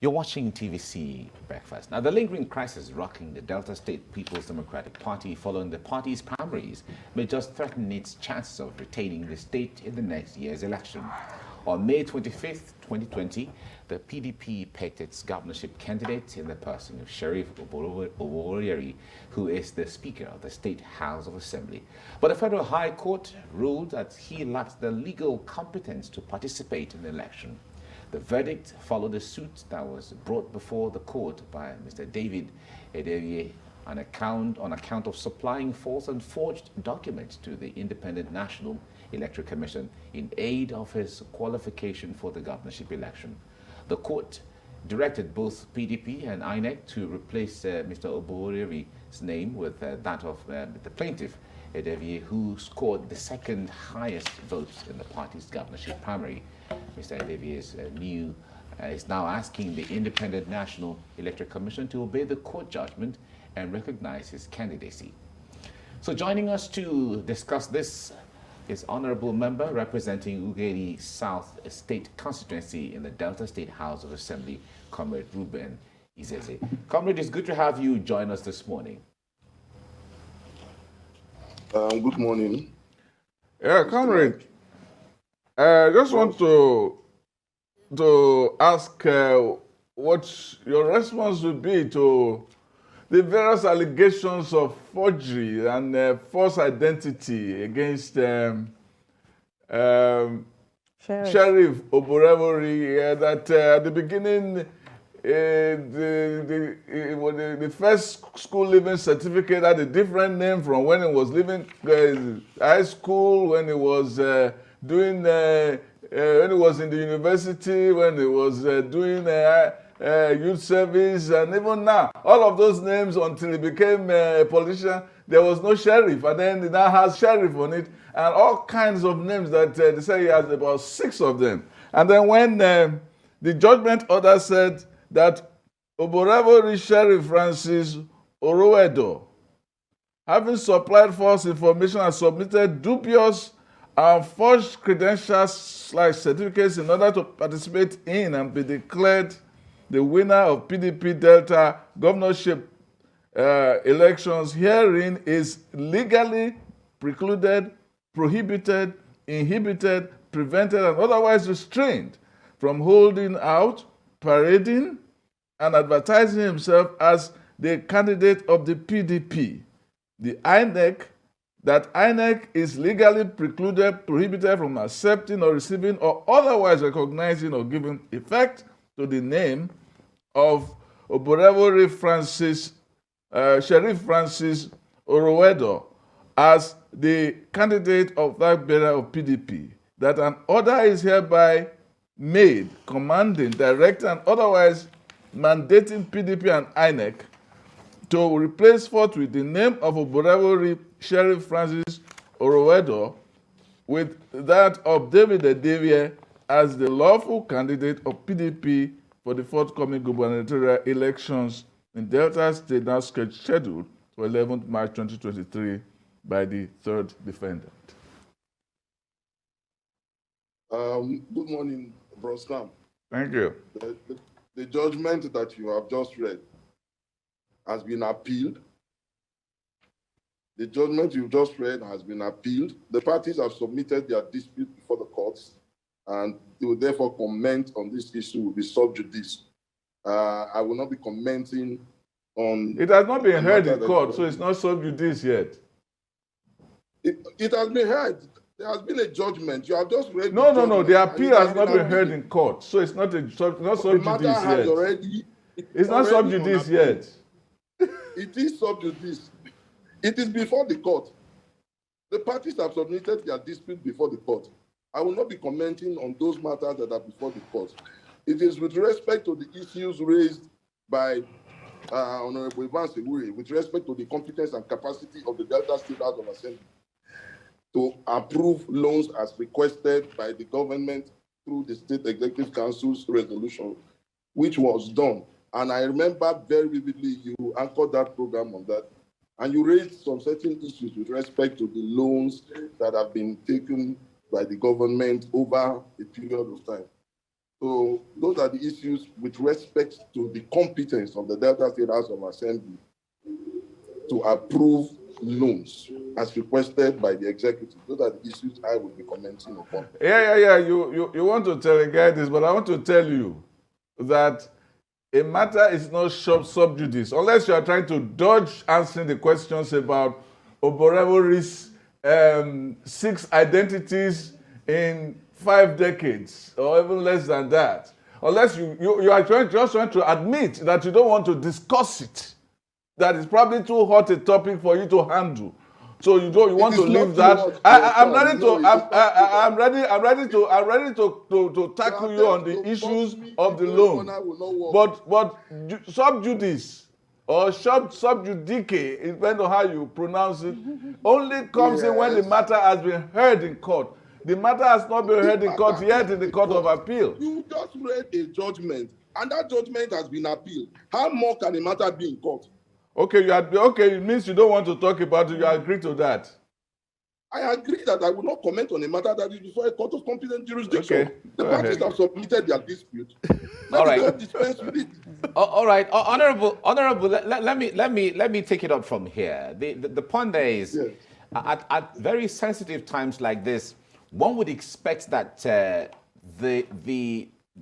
You're watching TVC Breakfast. Now, the lingering crisis rocking the Delta State People's Democratic Party following the party's primaries may just threaten its chances of retaining the state in the next year's election. On May 25th, 2020, the PDP picked its governorship candidate in the person of Sheriff Oborevwori, who is the Speaker of the State House of Assembly. But the Federal High Court ruled that he lacked the legal competence to participate in the election. The verdict followed a suit that was brought before the court by Mr. David Edevie on account of supplying false and forged documents to the Independent National Electoral Commission in aid of his qualification for the governorship election. The court directed both PDP and INEC to replace Mr. Oborevwori's name with that of the plaintiff, Edevie, who scored the second highest votes in the party's governorship primary. Mr. Edevie is now asking the Independent National Electoral Commission to obey the court judgment and recognize his candidacy. So joining us to discuss this is Honorable Member representing Ughelli South State Constituency in the Delta State House of Assembly, Comrade Ruben Izeze. Comrade, it's good to have you join us this morning. Good morning. Yeah, Comrade. I just want to ask what your response would be to the various allegations of forgery and false identity against Sheriff Oborevwori. That at the beginning, the first school leaving certificate had a different name from when he was leaving high school, when he was when he was in the university, when he was doing youth service, and even now, all of those names until he became a politician, there was no sheriff, and then he now has sheriff on it, and all kinds of names that they say he has about 6 of them. And then when the judgment order said that Oborevwori Sheriff Francis Oborevwori, having supplied false information and submitted dubious and forged credentials like certificates in order to participate in and be declared the winner of PDP Delta governorship elections, herein is legally precluded, prohibited, inhibited, prevented, and otherwise restrained from holding out, parading, and advertising himself as the candidate of the PDP. The INEC, that INEC is legally precluded, prohibited from accepting or receiving or otherwise recognizing or giving effect to the name of Oborevwori Sheriff Francis Oborevwori as the candidate of that bearer of PDP. That an order is hereby made, commanding, directing, and otherwise mandating PDP and INEC to replace forthwith the name of Oborevwori Sheriff Francis Oborevwori with that of David Edevie as the lawful candidate of PDP for the forthcoming gubernatorial elections in Delta State, now scheduled for 11th March 2023 by the third defendant. Good morning, Bros. Cam. Thank you. The judgment that you have just read has been appealed. The judgment you've just read has been appealed. The parties have submitted their dispute before the courts, and they will therefore comment on this issue with the sub judice. I will not be commenting on... It has not been heard in court, so it's not sub judice yet. It has been heard. There has been a judgment. You have just read... No. The appeal has not been heard in court, so it's not sub judice yet. It's not sub judice yet. It is sub judice. It is before the court. The parties have submitted their dispute before the court. I will not be commenting on those matters that are before the court. It is with respect to the issues raised by Honorable Oborevwori with respect to the competence and capacity of the Delta State House of Assembly to approve loans as requested by the government through the State Executive Council's resolution, which was done. And I remember very vividly you anchored that program on that. And you raised some certain issues with respect to the loans that have been taken by the government over a period of time. So those are the issues with respect to the competence of the Delta State House of Assembly to approve loans as requested by the executive. Those are the issues I will be commenting upon. Yeah. You want to telegate this, but I want to tell you that a matter is not sub judice unless you are trying to dodge answering the questions about Oborevwori's 6 identities in 5 decades, or even less than that. Unless you are just trying to admit that you don't want to discuss it, that is probably too hot a topic for you to handle. So you want to leave that. I'm ready to tackle you on the issues of the loan. But sub judice or sub judice, depending on how you pronounce it, only comes in when the matter has been heard in court. The matter has not been heard in court yet in the Court of Appeal. You just read a judgment, and that judgment has been appealed. How more can a matter be in court? Okay, it means you don't want to talk about it. You agree to that? I agree that I will not comment on a matter that is before a court of competent jurisdiction. Okay, the parties have submitted their dispute. All right. Let the court dispense with it. All right, honorable. Let me take it up from here. The point there is, Yes. at very sensitive times like this, one would expect that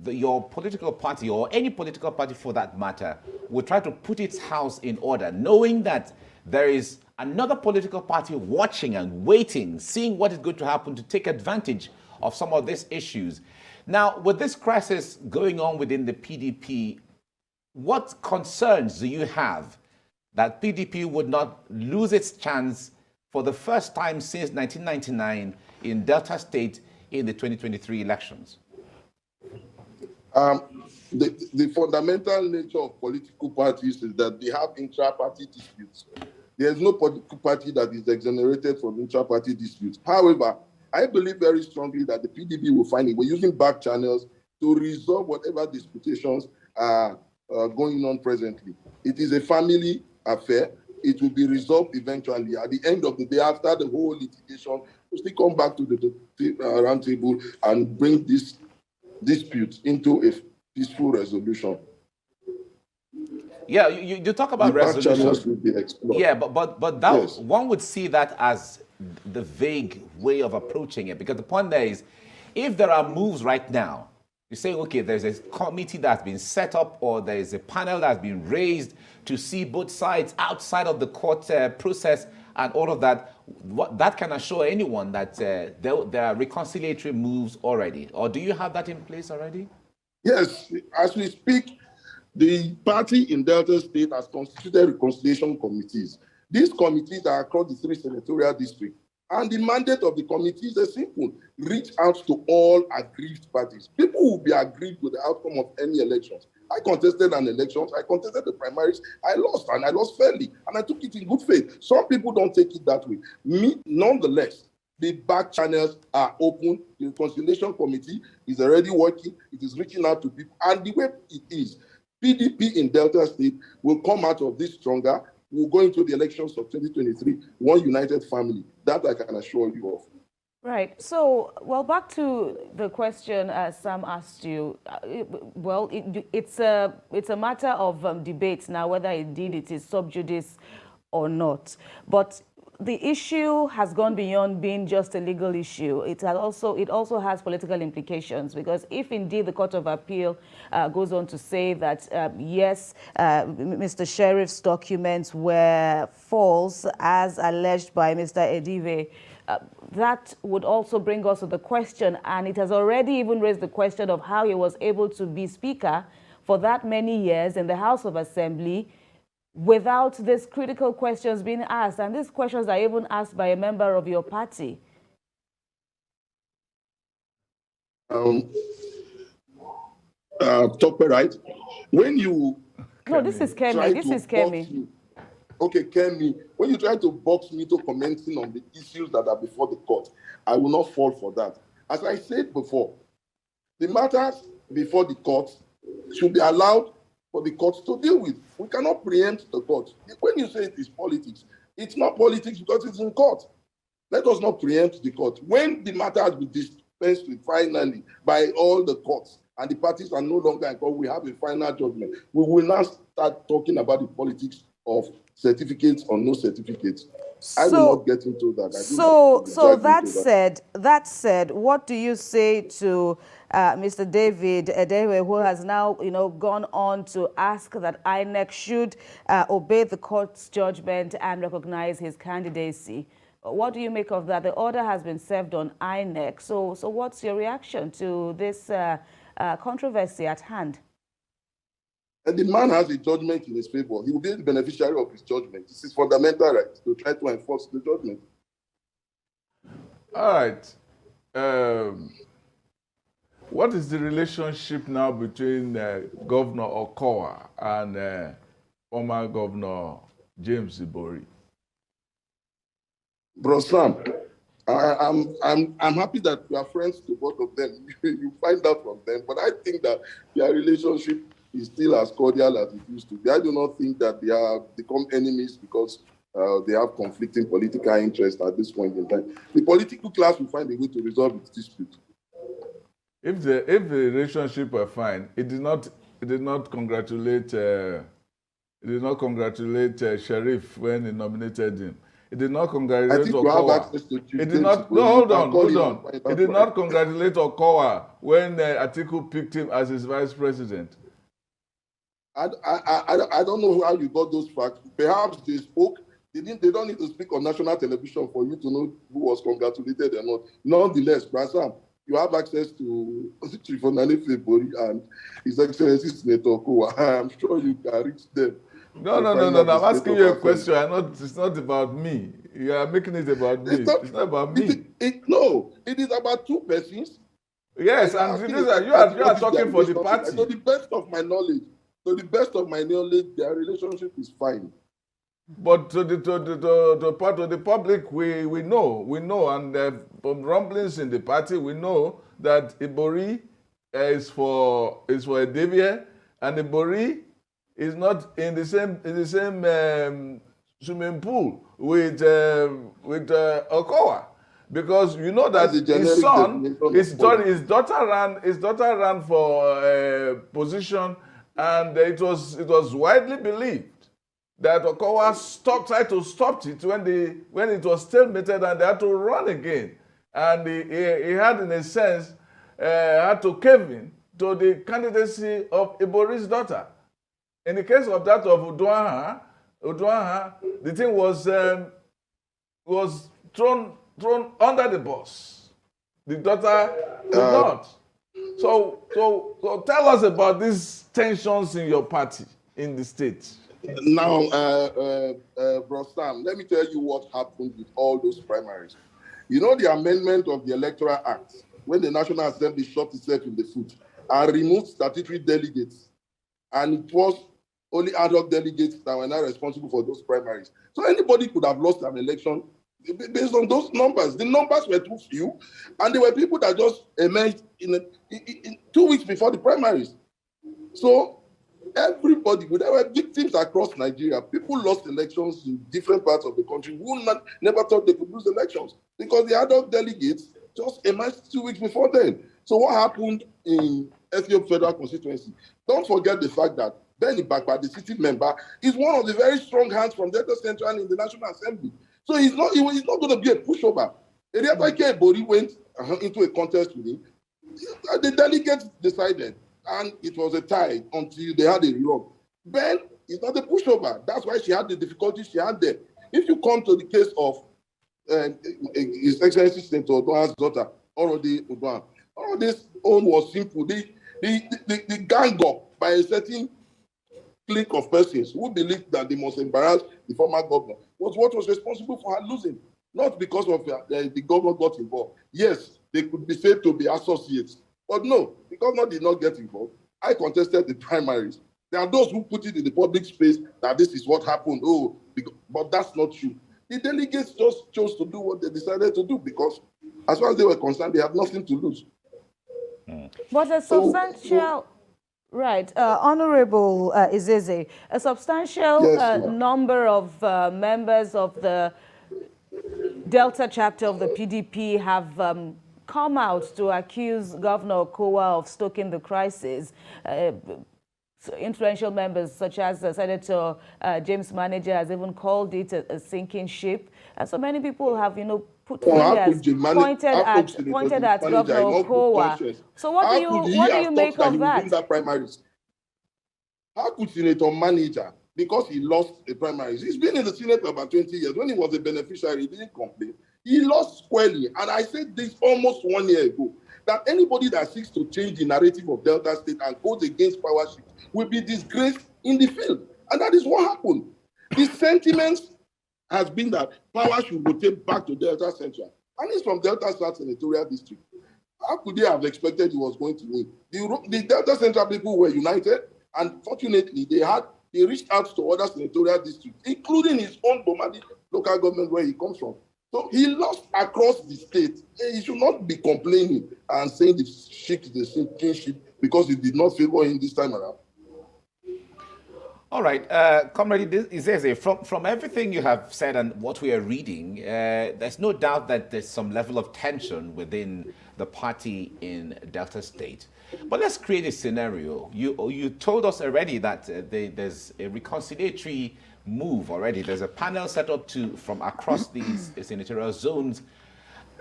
your political party, or any political party for that matter, would try to put its house in order, knowing that there is another political party watching and waiting, seeing what is going to happen to take advantage of some of these issues. Now, with this crisis going on within the PDP, what concerns do you have that PDP would not lose its chance for the first time since 1999 in Delta State in the 2023 elections? The fundamental nature of political parties is that they have intra-party disputes. There is no political party that is exonerated from intra-party disputes. However, I believe very strongly that the PDP will find a way, using back channels, to resolve whatever disputations are going on presently. It is a family affair. It will be resolved eventually. At the end of the day, after the whole litigation, we'll still come back to the round table and bring this dispute into a peaceful resolution. Yeah, you talk about resolution. Will be explored. Yeah, but that, Yes. one would see that as the vague way of approaching it, because the point there is, if there are moves right now, you say, okay, there's a committee that's been set up, or there's a panel that's been raised to see both sides outside of the court process and all of that, that can assure anyone that there are reconciliatory moves already. Or do you have that in place already? Yes, as we speak, the party in Delta State has constituted reconciliation committees. These committees are across the 3 senatorial districts. And the mandate of the committee is a simple: reach out to all aggrieved parties. People will be aggrieved with the outcome of any elections. I contested an election, I contested the primaries, I lost, and I lost fairly, and I took it in good faith. Some people don't take it that way. Me, nonetheless, the back channels are open. The reconciliation committee is already working. It is reaching out to people. And the way it is, PDP in Delta State will come out of this stronger. We'll go into the elections of 2023, one united family. That I can assure you of. Right. So, well, back to the question Sam asked you. It's a matter of debate now whether indeed it is sub judice or not. But the issue has gone beyond being just a legal issue. It also has political implications, because if indeed the Court of Appeal goes on to say that yes, Mr. Sheriff's documents were false as alleged by Mr. Edive, that would also bring us to the question, and it has already even raised the question of how he was able to be Speaker for that many years in the House of Assembly without these critical questions being asked. And these questions are even asked by a member of your party. Topper, right? When you... No, this is Kemi. This is Kemi. Okay, Kemi, when you try to box me to commenting on the issues that are before the court, I will not fall for that. As I said before, the matters before the court should be allowed for the court to deal with. We cannot preempt the court. When you say it is politics, it's not politics because it's in court. Let us not preempt the court. When the matter has been dispensed with finally by all the courts, and the parties are no longer in court, we have a final judgment. We will now start talking about the politics of certificates or no certificates. I will not get into that. So that said, what do you say to Mr. David Odewe, who has now, gone on to ask that INEC should obey the court's judgment and recognize his candidacy? What do you make of that? The order has been served on INEC. So what's your reaction to this controversy at hand? And the man has a judgment in his favor. He will be the beneficiary of his judgment. This is fundamental right to try to enforce the judgment. All right. What is the relationship now between Governor Okowa and former Governor James Ibori? Bro Sam, I'm happy that we are friends to both of them. You find out from them, but I think that their relationship is still as cordial as it used to be. I do not think that they have become enemies because they have conflicting political interests at this point in time. The political class will find a way to resolve its dispute. If the relationship were fine, it did not congratulate Sheriff when he nominated him. It did not congratulate Okowa. It did not. No, hold on. It did not congratulate Okowa when Atiku picked him as his vice president. I don't know how you got those facts. Perhaps they spoke. They don't need to speak on national television for you to know who was congratulated or not. Nonetheless, Brasam, you have access to Chief Oborevwori and His Excellency Senator Okowa. I'm sure you can reach them. No. I'm asking you a question. It's not about me. You are making it about me. It's not about me. No, it is about two persons. Yes, and you are talking for the party. To the best of my knowledge, their relationship is fine. But to the part of the public, we know, and from rumblings in the party, we know that Ibori is for Edevia, and Ibori is not in the same swimming pool with Okowa, because you know that his daughter ran for position, and it was widely believed that Okowa tried to stop it when it was stalemated and they had to run again, and he had, in a sense, had to cave in to the candidacy of Ibori's daughter. In the case of that of Uduaha, the thing was thrown under the bus. The daughter did not. So tell us about these tensions in your party in the state. Now, Bro Sam, let me tell you what happened with all those primaries. You know the amendment of the Electoral Act, when the National Assembly shot itself in the foot and removed statutory delegates, and it was only ad hoc delegates that were not responsible for those primaries. So anybody could have lost an election based on those numbers. The numbers were too few, and there were people that just emerged in 2 weeks before the primaries. So everybody, there were victims across Nigeria. People lost elections in different parts of the country who never thought they could lose elections because the ad hoc delegates just emerged 2 weeks before then. So what happened in Ethiopia Federal Constituency? Don't forget the fact that Benny Bakwa, the city member, is one of the very strong hands from Delta Central in the National Assembly. So he's not going to be a pushover. Eriapake Ebori went into a contest with him. The delegates decided, and it was a tie until they had a result. Ben is not a pushover. That's why she had the difficulties she had there. If you come to the case of His Excellency Senator Oduaha's daughter, Orode Oduaha, all this own was simple. The gang up by a certain clique of persons who believed that they must embarrass the former governor was what was responsible for her losing, not because of the governor got involved. Yes, they could be said to be associates, but no, the governor did not get involved. I contested the primaries. There are those who put it in the public space that this is what happened. But that's not true. The delegates just chose to do what they decided to do because as far as they were concerned, they had nothing to lose. But a substantial... Right, Honorable Izeze, a substantial number of members of the Delta chapter of the PDP have come out to accuse Governor Okowa of stoking the crisis. So influential members such as Senator James Manager has even called it a sinking ship. And so many people have, pointed at Governor Okowa. So what do you make of that? That primaries? How could Senator Manager, because he lost the primaries, he's been in the Senate for about 20 years. When he was a beneficiary, he didn't complain. He lost squarely. And I said this almost 1 year ago, that anybody that seeks to change the narrative of Delta State and goes against power shift will be disgraced in the field. And that is what happened. The sentiment has been that power should rotate back to Delta Central. And it's from Delta South Senatorial District. How could they have expected he was going to win? The Delta Central people were united, and fortunately, they reached out to other senatorial districts, including his own Bomadi local government where he comes from. So he lost across the state. He should not be complaining and saying the ship is the sinking ship because it did not favor him this time around. All right, Comrade Izeze, from everything you have said and what we are reading, there's no doubt that there's some level of tension within the party in Delta State. But let's create a scenario. You told us already that there's a reconciliatory move already. There's a panel set up from across these senatorial zones.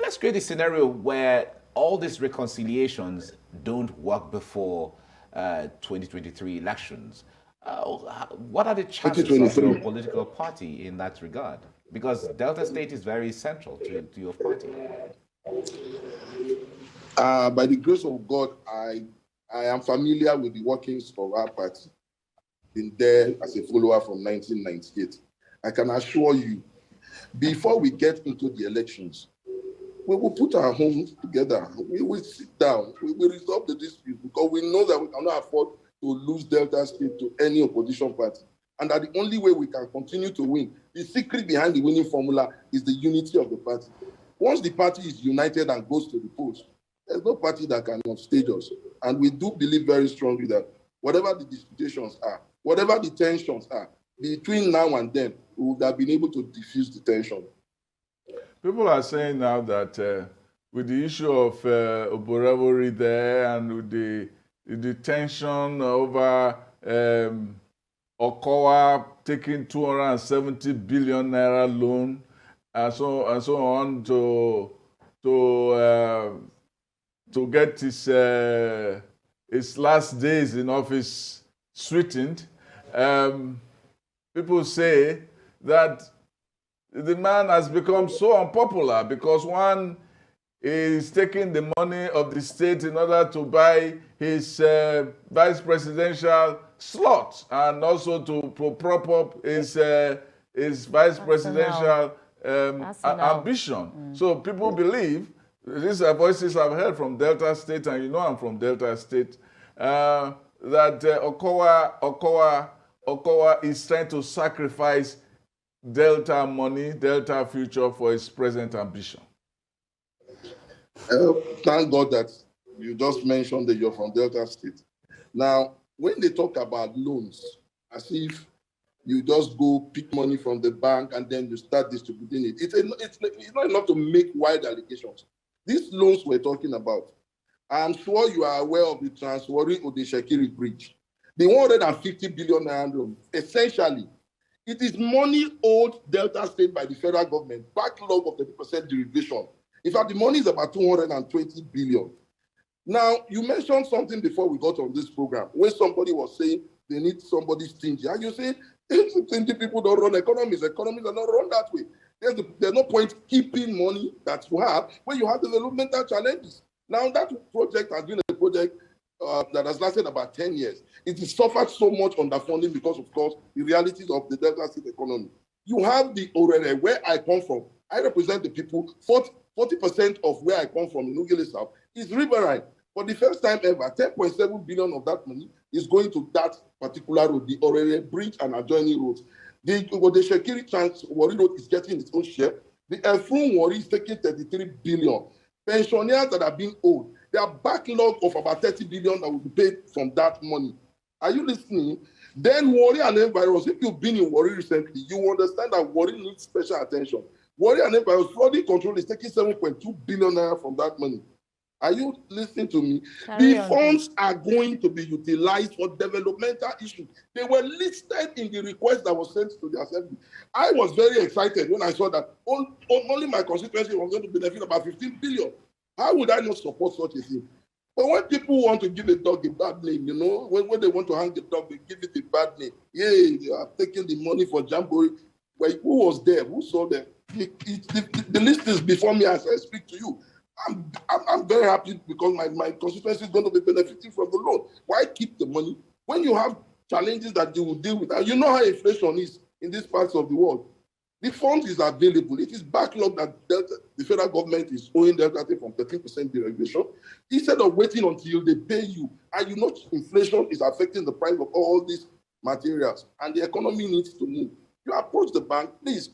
Let's create a scenario where all these reconciliations don't work before 2023 elections. What are the chances of your political party in that regard? Because Delta State is very central to your party. By the grace of God, I am familiar with the workings of our party. Been there as a follower from 1998. I can assure you, before we get into the elections, we will put our homes together. We will sit down. We will resolve the dispute because we know that we cannot afford to lose Delta State to any opposition party. And that the only way we can continue to win, the secret behind the winning formula is the unity of the party. Once the party is united and goes to the polls, there's no party that can upstage us. And we do believe very strongly that whatever the disputations are, whatever the tensions are, between now and then, we would have been able to diffuse the tension. People are saying now that with the issue of Oborevwori there and with the tension over Okowa taking 270 billion naira loan and so on to get his last days in office sweetened. People say that the man has become so unpopular because one is taking the money of the state in order to buy his vice presidential slot and also to prop up his vice presidential ambition. So people believe, these are voices I've heard from Delta State, and you know I'm from Delta State, that Okowa is trying to sacrifice Delta money, Delta future for his present ambition. Thank God that you just mentioned that you're from Delta State. Now, when they talk about loans, as if you just go pick money from the bank and then you start distributing it, it's not enough to make wide allegations. These loans we're talking about, I'm sure you are aware of the Transwarri-Odeshekiri Bridge. The 150 billion naira loan, essentially, it is money owed Delta State by the federal government, backlog of 30% derivation. In fact, the money is about 220 billion. Now, you mentioned something before we got on this program, when somebody was saying they need somebody stingy. And you say, stingy people don't run economies. Economies are not run that way. There's no point keeping money that you have when you have developmental challenges. Now, that project has been a project that has lasted about 10 years. It has suffered so much underfunding because, of course, the realities of the Delta State economy. You have the Orere, where I come from. I represent the people. 40% of where I come from in Ugele South is riverine. For the first time ever, 10.7 billion of that money is going to that particular road, the Orere Bridge and adjoining roads. The Shekiri Transwarri Road is getting its own share. The Efrun Warri is taking 33 billion. Pensioners that are being owed, there are backlog of about 30 billion that will be paid from that money. Are you listening? Then Warri and Environs, if you've been in Warri recently, you understand that Warri needs special attention. Warri and Environs, flooding control is taking 7.2 billion naira from that money. Are you listening to me? Carry The on. funds are going to be utilized for developmental issues. They were listed in the request that was sent to the assembly. I was very excited when I saw that only my constituency was going to benefit about 15 billion. How would I not support such a thing? But when people want to give a dog a bad name, you know, when they want to hang the dog, they give it a bad name. Yeah, they are taking the money for Jamboree. Well, who was there? Who saw them? The list is before me as I speak to you. I'm very happy because my constituency is going to be benefiting from the loan. Why keep the money when you have challenges that you will deal with? And you know how inflation is in these parts of the world. The fund is available. It is backlog that the federal government is owing Delta State from 13% deregulation. Instead of waiting until they pay you, and you know inflation is affecting the price of all these materials, and the economy needs to move. You approach the bank, please,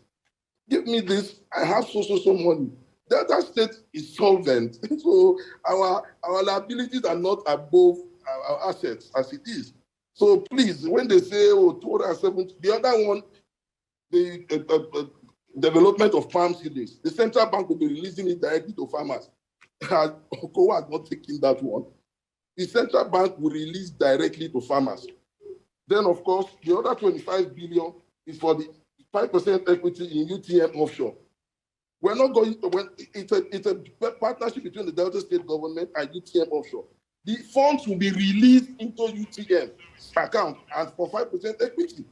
give me this. I have so money. Delta State is solvent, so our liabilities are not above our assets as it is. So please, when they say, oh, 270, the other one, the development of farm seedlings, the central bank will be releasing it directly to farmers. Okowa has not taken that one. The central bank will release directly to farmers. Then, of course, the other 25 billion is for the 5% equity in UTM offshore. We're not going to, it's a partnership between the Delta State government and UTM offshore. The funds will be released into UTM account and for 5% equity.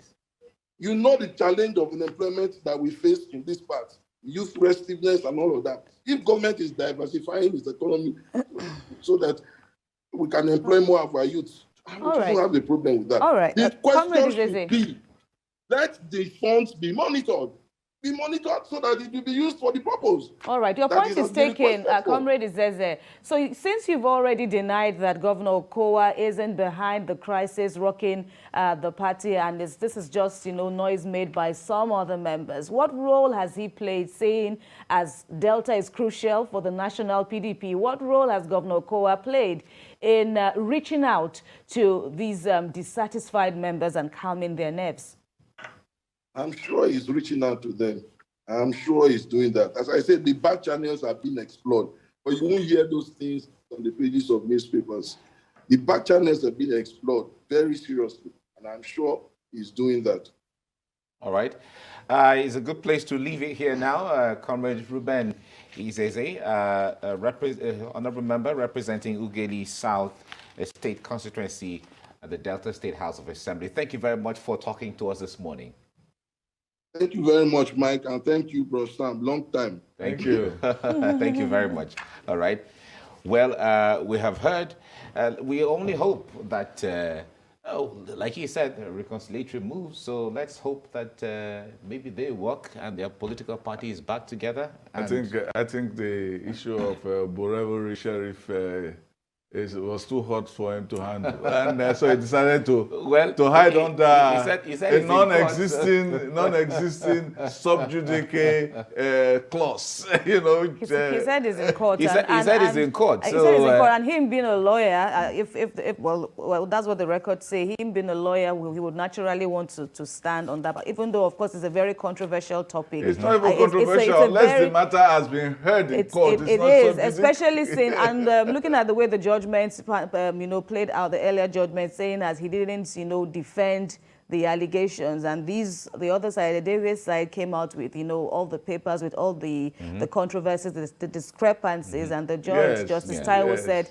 You know the challenge of unemployment that we face in this part, youth restiveness and all of that. If government is diversifying its economy so that we can employ more of our youth, we don't have a problem with that. All right. The question should be, let the funds be monitored so that it will be used for the purpose. All right, your point is taken, Comrade Izeze. So since you've already denied that Governor Okowa isn't behind the crisis rocking the party, and this is just, you know, noise made by some other members, what role has he played, saying as Delta is crucial for the national PDP? What role has Governor Okowa played in reaching out to these dissatisfied members and calming their nerves? I'm sure he's reaching out to them. I'm sure he's doing that. As I said, the back channels have been explored, but you won't hear those things on the pages of newspapers. The back channels have been explored very seriously, and I'm sure he's doing that. All right. It's a good place to leave it here now. Comrade Ruben Izeze, honorable member representing Ughelli South State Constituency at the Delta State House of Assembly. Thank you very much for talking to us this morning. Thank you very much, Mike, and thank you, Bro Sam. Long time. Thank you. Thank you very much. All right. Well, we have heard. We only hope that, like he said, reconciliatory moves. So let's hope that maybe they work and their political party is back together. I think the issue of Oborevwori Sheriff was too hot for him to handle, and so he decided to hide under a non-existing sub judice clause. You know, he said he's in court. He said he's in court. He said he's in court, and him being a lawyer, well, that's what the records say. Him being a lawyer, he would naturally want to stand on that. But even though, of course, it's a very controversial topic. It's not even controversial unless the matter has been heard in court. It is, especially since, and looking at the way the judgments, played out, the earlier judgment, saying as he didn't, defend the allegations, and the other side, the Davis side, came out with, all the papers with all the controversies, the discrepancies, and the judge, Justice Taiwo, said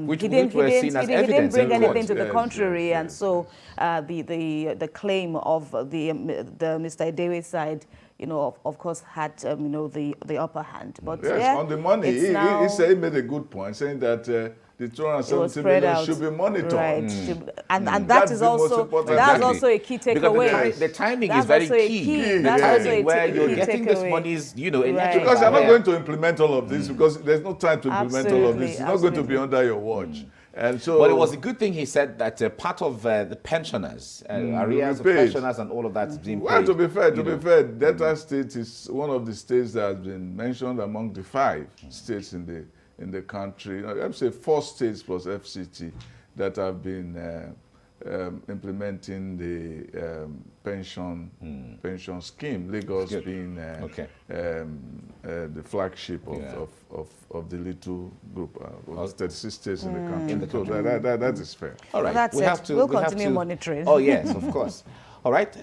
he didn't bring anything to the contrary, and so the claim of the Mr. Davis side, of course, had the upper hand. But on the money, he said he made a good point, saying that the 270 million should be monitored. Right. And that is also a key takeaway. Because the timing is very key. The timing where you're getting this money is, because you're not going to implement all of this, because there's no time to implement all of this. It's not going to be under your watch. And so, but it was a good thing he said that part of the pensioners, arrears of pensioners and all of that is being paid. Well, to be fair, Delta State is one of the states that has been mentioned among the 5 states in the country. I would say 4 states plus FCT that have been implementing the pension scheme, Lagos being the flagship of the little group of 36 states in the country. So that is fair. All right. Well, that's it. We'll continue monitoring. Oh, yes, of course. All right.